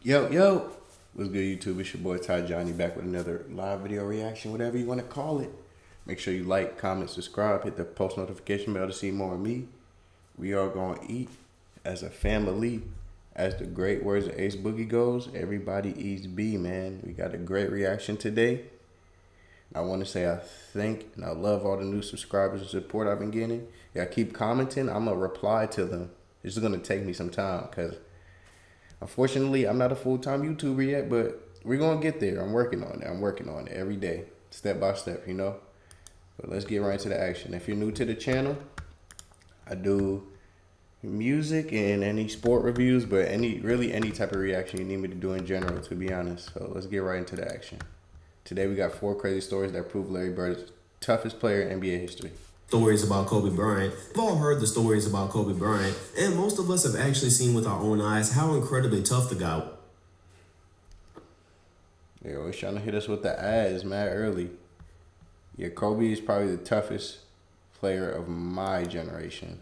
Yo, what's good, YouTube? It's your boy Ty Johnny back with another live video reaction, whatever you want to call it. Make sure you like, comment, subscribe, hit the post notification bell to see more of me. We are going to eat as a family. As the great words of Ace Boogie goes, everybody eats B, man. We got a great reaction today. I want to say I thank and I love all the new subscribers and support I've been getting. Y'all keep commenting. I'm going to reply to them. It's going to take me some time because unfortunately, I'm not a full-time YouTuber yet, but we're going to get there. I'm working on it. I'm working on it every day, step by step, you know? But let's get right into the action. If you're new to the channel, I do music and any sport reviews, but really any type of reaction you need me to do in general, to be honest. So let's get right into the action. Today we got 4 crazy stories that prove Larry Bird is the toughest player in NBA history. Stories about Kobe Bryant. We've all heard the stories about Kobe Bryant, and most of us have actually seen with our own eyes how incredibly tough the guy was. They're always trying to hit us with the ads mad early. Yeah, Kobe is probably the toughest player of my generation.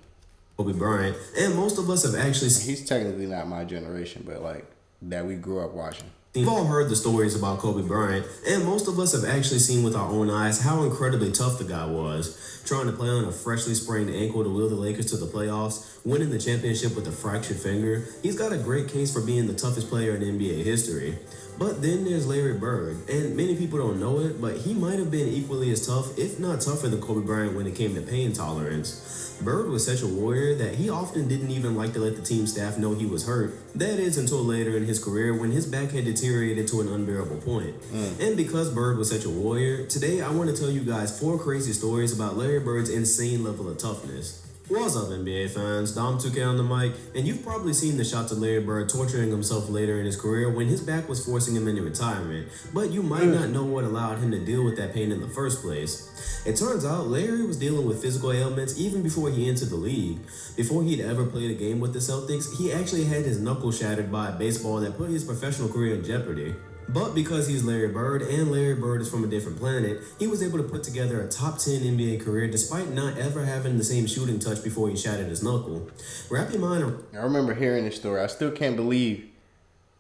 Kobe Bryant, and most of us have actually seen. He's technically not my generation, but like that we grew up watching. We've all heard the stories about Kobe Bryant, and most of us have actually seen with our own eyes how incredibly tough the guy was, trying to play on a freshly sprained ankle to wheel the Lakers to the playoffs, winning the championship with a fractured finger. He's got a great case for being the toughest player in NBA history. But then there's Larry Bird, and many people don't know it, but he might have been equally as tough, if not tougher than Kobe Bryant when it came to pain tolerance. Bird was such a warrior that he often didn't even like to let the team staff know he was hurt. That is until later in his career when his back had deteriorated to an unbearable point. And because Bird was such a warrior, today I want to tell you guys 4 crazy stories about Larry Bird's insane level of toughness. What's up, NBA fans? Dom 2K on the mic, and you've probably seen the shots of Larry Bird torturing himself later in his career when his back was forcing him into retirement, but you might not know what allowed him to deal with that pain in the first place. It turns out Larry was dealing with physical ailments even before he entered the league. Before he'd ever played a game with the Celtics, he actually had his knuckle shattered by a baseball that put his professional career in jeopardy. But because he's Larry Bird and Larry Bird is from a different planet, he was able to put together a top 10 NBA career despite not ever having the same shooting touch before he shattered his knuckle. Wrap your mind around. I remember hearing this story. I still can't believe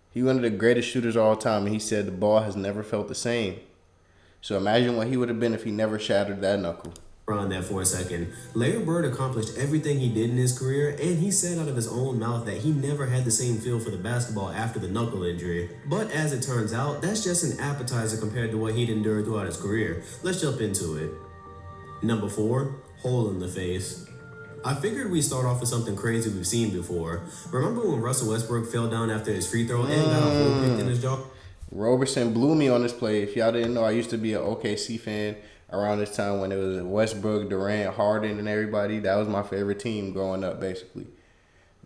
he's one of the greatest shooters of all time, and he said the ball has never felt the same. So imagine what he would have been if he never shattered that knuckle. On that for a second. Larry Bird accomplished everything he did in his career, and he said out of his own mouth that he never had the same feel for the basketball after the knuckle injury. But as it turns out, that's just an appetizer compared to what he'd endured throughout his career. Let's jump into it. Number 4, hole in the face. I figured we'd start off with something crazy we've seen before. Remember when Russell Westbrook fell down after his free throw and got a hole picked in his jaw? Roberson blew me on this play. If y'all didn't know, I used to be an OKC fan around this time when it was Westbrook, Durant, Harden, and everybody. That was my favorite team growing up, basically.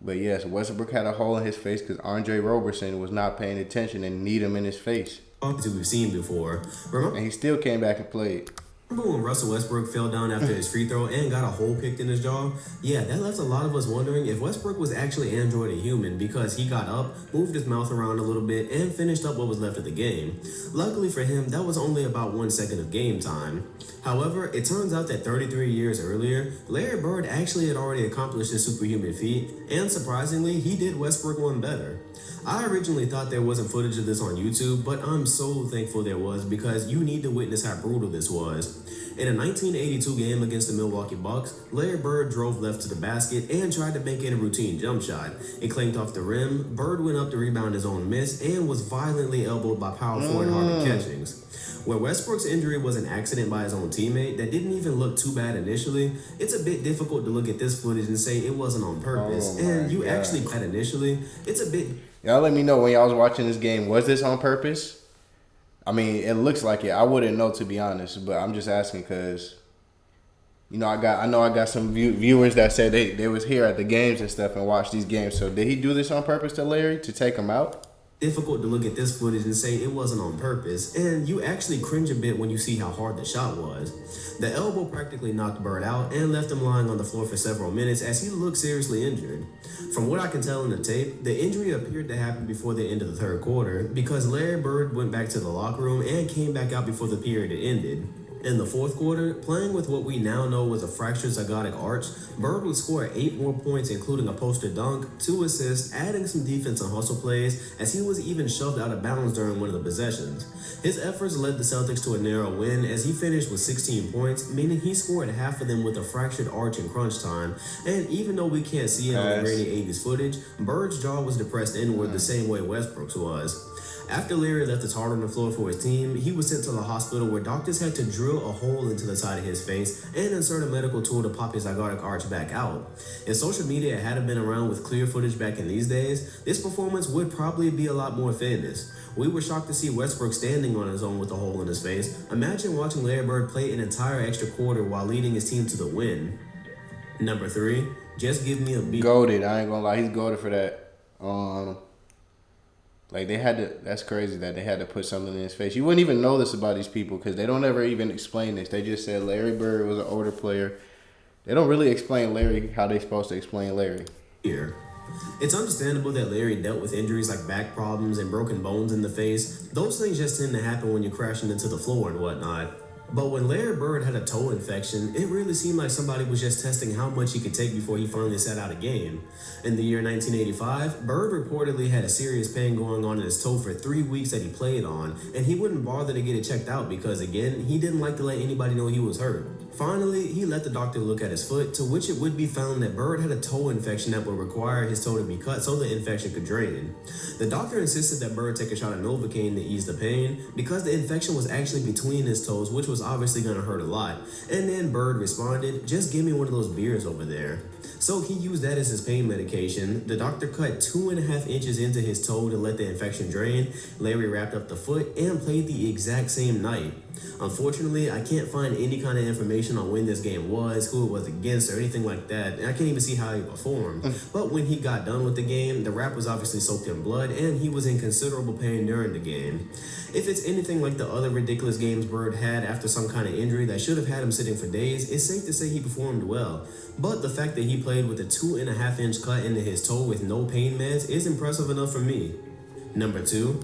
But yes, Westbrook had a hole in his face because Andre Roberson was not paying attention and kneed him in his face. We've seen before. And he still came back and played. Remember when Russell Westbrook fell down after his free throw and got a hole picked in his jaw? Yeah, that left a lot of us wondering if Westbrook was actually Android a human because he got up, moved his mouth around a little bit, and finished up what was left of the game. Luckily for him, that was only about 1 second of game time. However, it turns out that 33 years earlier, Larry Bird actually had already accomplished his superhuman feat, and surprisingly, he did Westbrook one better. I originally thought there wasn't footage of this on YouTube, but I'm so thankful there was because you need to witness how brutal this was. In a 1982 game against the Milwaukee Bucks, Larry Bird drove left to the basket and tried to make it a routine jump shot. It clanked off the rim, Bird went up to rebound his own miss, and was violently elbowed by power forward Harvey Catchings. Where Westbrook's injury was an accident by his own teammate that didn't even look too bad initially, it's a bit difficult to look at this footage and say it wasn't on purpose. And you actually had initially, it's a bit... Y'all let me know when y'all was watching this game, was this on purpose? I mean, it looks like it. I wouldn't know, to be honest, but I'm just asking because, you know, I know I got some viewers that said they was here at the games and stuff and watched these games. So did he do this on purpose to Larry to take him out? Difficult to look at this footage and say it wasn't on purpose, and you actually cringe a bit when you see how hard the shot was. The elbow practically knocked Bird out and left him lying on the floor for several minutes as he looked seriously injured. From what I can tell in the tape, the injury appeared to happen before the end of the third quarter because Larry Bird went back to the locker room and came back out before the period had ended. In the fourth quarter, playing with what we now know was a fractured zygotic arch, Bird would score 8 more points, including a poster dunk, 2 assists, adding some defense and hustle plays, as he was even shoved out of bounds during one of the possessions. His efforts led the Celtics to a narrow win as he finished with 16 points, meaning he scored half of them with a fractured arch in crunch time, and even though we can't see it on the grainy 80s footage, Bird's jaw was depressed inward the same way Westbrook's was. After Larry left his heart on the floor for his team, he was sent to the hospital where doctors had to drill a hole into the side of his face and insert a medical tool to pop his zygotic arch back out. If social media hadn't been around with clear footage back in these days, this performance would probably be a lot more famous. We were shocked to see Westbrook standing on his own with a hole in his face. Imagine watching Larry Bird play an entire extra quarter while leading his team to the win. Number 3, just give me a beat. Goated. I ain't gonna lie, he's goated for that. Like they had to. That's crazy that they had to put something in his face. You wouldn't even know this about these people because they don't ever even explain this. They just said Larry Bird was an older player. They don't really explain Larry how they supposed to explain Larry. Here. It's understandable that Larry dealt with injuries like back problems and broken bones in the face. Those things just tend to happen when you're crashing into the floor and whatnot. But when Larry Bird had a toe infection, it really seemed like somebody was just testing how much he could take before he finally sat out a game. In the year 1985, Bird reportedly had a serious pain going on in his toe for 3 weeks that he played on, and he wouldn't bother to get it checked out because, again, he didn't like to let anybody know he was hurt. Finally, he let the doctor look at his foot, to which it would be found that Bird had a toe infection that would require his toe to be cut so the infection could drain. The doctor insisted that Bird take a shot of Novocaine to ease the pain because the infection was actually between his toes, which was obviously going to hurt a lot. And then Bird responded, "Just give me one of those beers over there." So he used that as his pain medication. The doctor cut 2.5 inches into his toe to let the infection drain. Larry wrapped up the foot and played the exact same night. Unfortunately, I can't find any kind of information on when this game was, who it was against, or anything like that, and I can't even see how he performed. But when he got done with the game, the wrap was obviously soaked in blood, and he was in considerable pain during the game. If it's anything like the other ridiculous games Bird had after some kind of injury that should have had him sitting for days, it's safe to say he performed well. But the fact that he played with a 2.5 inch cut into his toe with no pain meds is impressive enough for me. Number 2,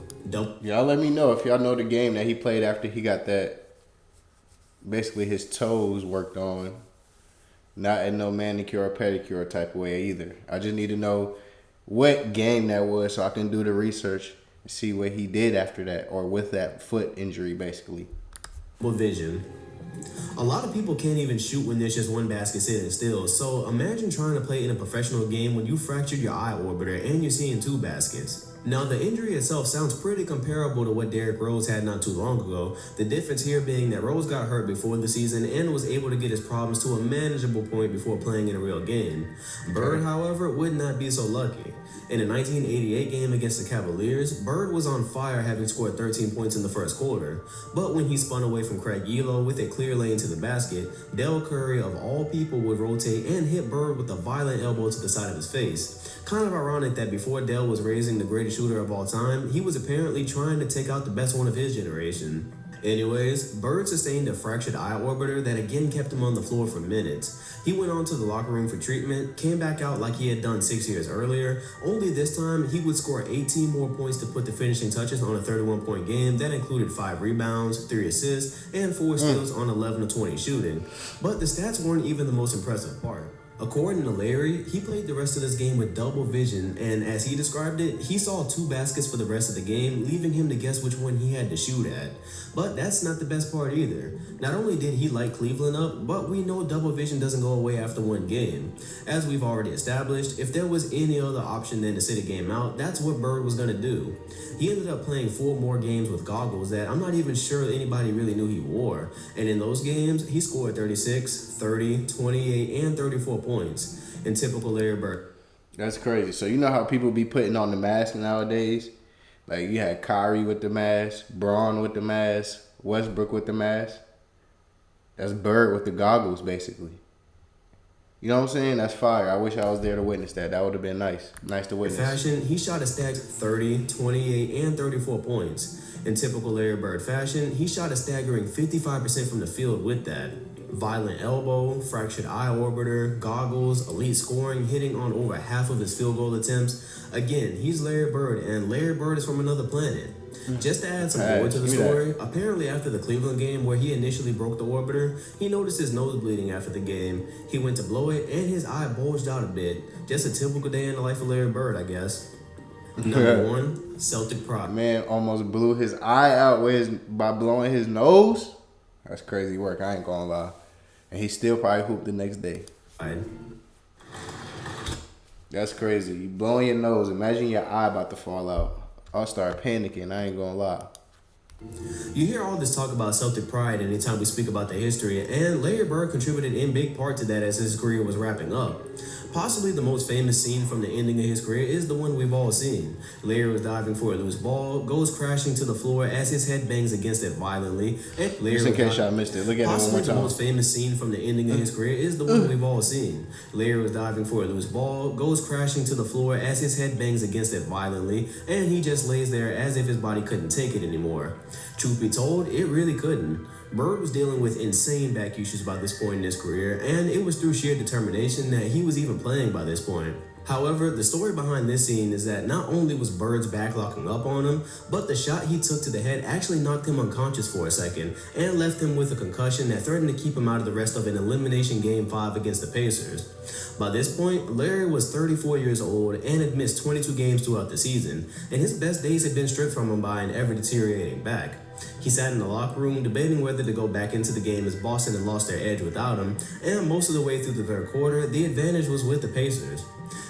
Y'all let me know if y'all know the game that he played after he got that, basically his toes worked on. Not in no manicure or pedicure type of way either. I just need to know what game that was so I can do the research and see what he did after that or with that foot injury basically. Vision. A lot of people can't even shoot when there's just one basket sitting still, so imagine trying to play in a professional game when you fractured your eye orbiter and you're seeing 2 baskets. Now, the injury itself sounds pretty comparable to what Derrick Rose had not too long ago, the difference here being that Rose got hurt before the season and was able to get his problems to a manageable point before playing in a real game. Bird, however, would not be so lucky. In a 1988 game against the Cavaliers, Bird was on fire, having scored 13 points in the first quarter. But when he spun away from Craig Elo with a clear lane to the basket, Del Curry, of all people, would rotate and hit Bird with a violent elbow to the side of his face. Kind of ironic that before Del was raising the greatest shooter of all time, he was apparently trying to take out the best one of his generation. Anyways, Bird sustained a fractured eye orbiter that again kept him on the floor for minutes. He went on to the locker room for treatment, came back out like he had done 6 years earlier, only this time he would score 18 more points to put the finishing touches on a 31-point game that included 5 rebounds, 3 assists, and 4 steals on 11 of 20 shooting. But the stats weren't even the most impressive part. According to Larry, he played the rest of this game with double vision, and as he described it, he saw 2 baskets for the rest of the game, leaving him to guess which one he had to shoot at. But that's not the best part either. Not only did he light Cleveland up, but we know double vision doesn't go away after one game. As we've already established, if there was any other option than to sit a game out, that's what Bird was going to do. He ended up playing 4 more games with goggles that I'm not even sure anybody really knew he wore, and in those games, he scored 36, 30, 28, and 34 points in typical Larry Bird. That's crazy. So you know how people be putting on the mask nowadays? Like you had Kyrie with the mask, Braun with the mask, Westbrook with the mask. That's Bird with the goggles, basically. You know what I'm saying? That's fire. I wish I was there to witness that. That would have been nice. Nice to witness. In fashion, he shot a stacked 30, 28, and 34 points. In typical Larry Bird fashion, he shot a staggering 55% from the field with that. violent elbow, fractured eye orbiter, goggles, elite scoring, hitting on over half of his field goal attempts. Again, he's Larry Bird, and Larry Bird is from another planet. Just to add some more to the story, apparently after the Cleveland game where he initially broke the orbiter, he noticed his nose bleeding after the game. He went to blow it, and his eye bulged out a bit. Just a typical day in the life of Larry Bird, I guess. Number 1, Celtic pride. Man almost blew his eye out by blowing his nose. That's crazy work, I ain't gonna lie. And he still probably hooped the next day. That's crazy. You blowing your nose. Imagine your eye about to fall out. I'll start panicking, I ain't gonna lie. You hear all this talk about Celtic pride anytime we speak about the history, and Larry Bird contributed in big part to that as his career was wrapping up. Possibly the most famous scene from the ending of his career is the one we've all seen. Larry was diving for a loose ball, goes crashing to the floor as his head bangs against it violently. And Just in case y'all missed it, look at it one more time. Possibly the most famous scene from the ending of his career is the one we've all seen. Larry was diving for a loose ball, goes crashing to the floor as his head bangs against it violently, and he just lays there as if his body couldn't take it anymore. Truth be told, it really couldn't. Bird was dealing with insane back issues by this point in his career, and it was through sheer determination that he was even playing by this point. However, the story behind this scene is that not only was Bird's back locking up on him, but the shot he took to the head actually knocked him unconscious for a second and left him with a concussion that threatened to keep him out of the rest of an elimination Game 5 against the Pacers. By this point, Larry was 34 years old and had missed 22 games throughout the season, and his best days had been stripped from him by an ever-deteriorating back. He sat in the locker room debating whether to go back into the game as Boston had lost their edge without him, and most of the way through the third quarter, the advantage was with the Pacers.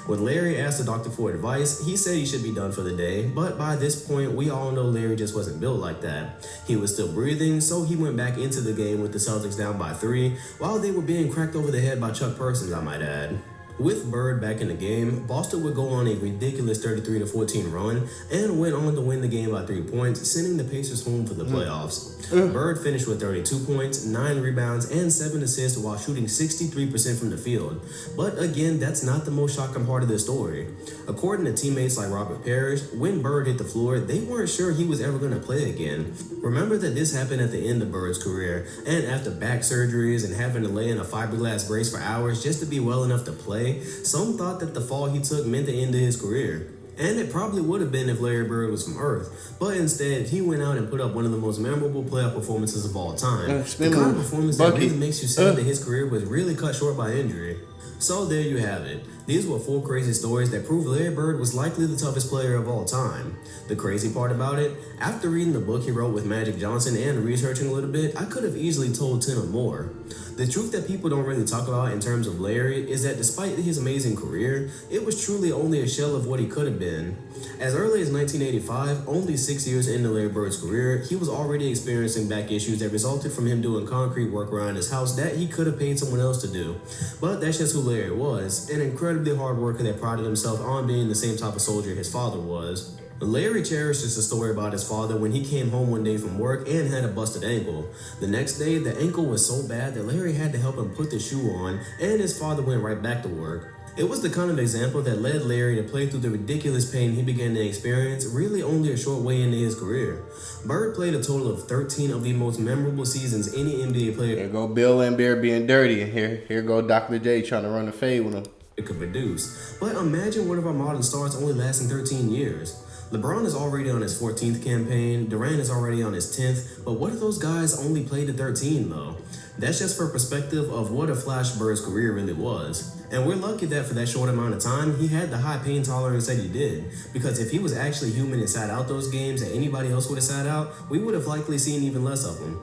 When Larry asked the doctor for advice, he said he should be done for the day, but by this point, we all know Larry just wasn't built like that. He was still breathing, so he went back into the game with the Celtics down by 3, while they were being cracked over the head by Chuck Persons, I might add. With Bird back in the game, Boston would go on a ridiculous 33-14 run and went on to win the game by 3 points, sending the Pacers home for the playoffs. Bird finished with 32 points, 9 rebounds, and 7 assists while shooting 63% from the field. But again, that's not the most shocking part of the story. According to teammates like Robert Parrish, when Bird hit the floor, they weren't sure he was ever going to play again. Remember that this happened at the end of Bird's career, and after back surgeries and having to lay in a fiberglass brace for hours just to be well enough to play, some thought that the fall he took meant the end of his career. And it probably would have been if Larry Bird was from Earth, but instead he went out and put up one of the most memorable playoff performances of all time. The kind of performance that really makes you sad that his career was really cut short by injury. So there you have it. These were 4 crazy stories that prove Larry Bird was likely the toughest player of all time. The crazy part about it, after reading the book he wrote with Magic Johnson and researching a little bit, I could have easily told 10 or more. The truth that people don't really talk about in terms of Larry is that despite his amazing career, it was truly only a shell of what he could have been. As early as 1985, only 6 years into Larry Bird's career, he was already experiencing back issues that resulted from him doing concrete work around his house that he could have paid someone else to do. But that's just who Larry was, an incredibly hard worker that prided himself on being the same type of soldier his father was. Larry cherishes the story about his father when he came home one day from work and had a busted ankle. The next day, the ankle was so bad that Larry had to help him put the shoe on, and his father went right back to work. It was the kind of example that led Larry to play through the ridiculous pain he began to experience really only a short way into his career. Bird played a total of 13 of the most memorable seasons any NBA player Here go Bill Laimbeer being dirty, and here go Dr. J trying to run the fade with him. could produce. But imagine one of our modern stars only lasting 13 years. LeBron is already on his 14th campaign, Durant is already on his 10th, but what if those guys only played to 13 though? That's just for perspective of what a Flash Bird's career really was. And we're lucky that for that short amount of time, he had the high pain tolerance that he did. Because if he was actually human and sat out those games that anybody else would have sat out, we would have likely seen even less of him.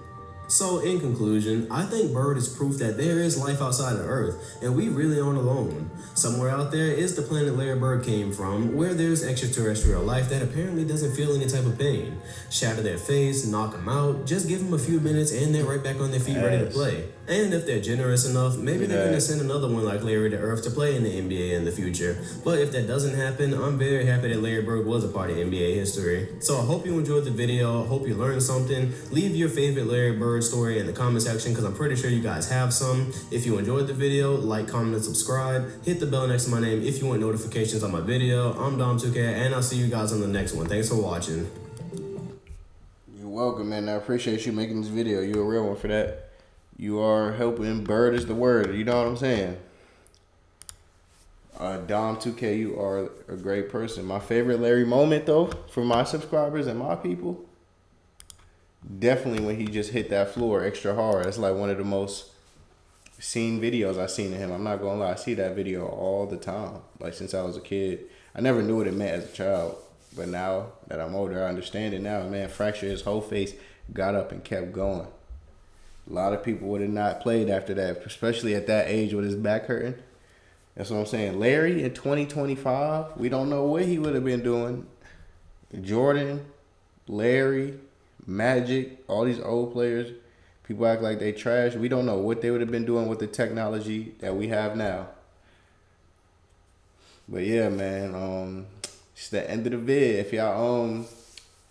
So in conclusion, I think Bird is proof that there is life outside of Earth, and we really aren't alone. Somewhere out there is the planet Larry Bird came from, where there's extraterrestrial life that apparently doesn't feel any type of pain. Shatter their face, knock them out, just give them a few minutes and they're right back on their feet ready to play. And if they're generous enough, maybe they're going to send another one like Larry to Earth to play in the NBA in the future. But if that doesn't happen, I'm very happy that Larry Bird was a part of NBA history. So I hope you enjoyed the video, I hope you learned something. Leave your favorite Larry Bird story in the comment section because I'm pretty sure you guys have some. If you enjoyed the video, like, comment, and subscribe. Hit the bell next to my name if you want notifications on my video. I'm Dom2K and I'll see you guys on the next one. Thanks for watching. You're welcome, man. I appreciate you making this video. You're a real one for that. You are helping. Bird is the word. You know what I'm saying? Dom2K, you are a great person. My favorite Larry moment, though, for my subscribers and my people, definitely when he just hit that floor extra hard. It's like one of the most seen videos I've seen of him. I'm not gonna lie, I see that video all the time. Like since I was a kid. I never knew what it meant as a child. But now that I'm older, I understand it now. Man, fractured his whole face, got up and kept going. A lot of people would have not played after that, especially at that age with his back hurting. That's what I'm saying. Larry in 2025, we don't know what he would have been doing. Jordan, Larry, Magic, all these old players, people act like they trash. We don't know what they would have been doing with the technology that we have now. But yeah, man, it's the end of the vid. If y'all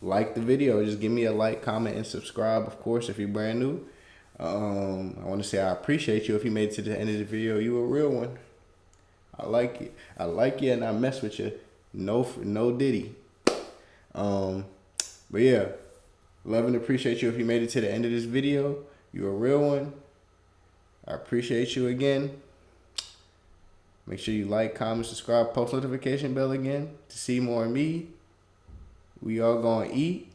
like the video, just give me a like, comment, and subscribe. Of course, if you're brand new, I want to say I appreciate you. If you made it to the end of the video, you a real one. I like it. I like you, and I mess with you. No diddy. But yeah, love and appreciate you. If you made it to the end of this video, you're a real one. I appreciate you again. Make sure you like, comment, subscribe, post notification bell again to see more of me. We all gonna eat.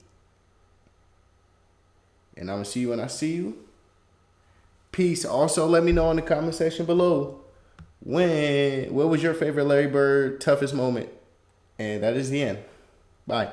And I'm gonna see you when I see you. Peace. Also, let me know in the comment section below what was your favorite Larry Bird toughest moment? And that is the end. Bye.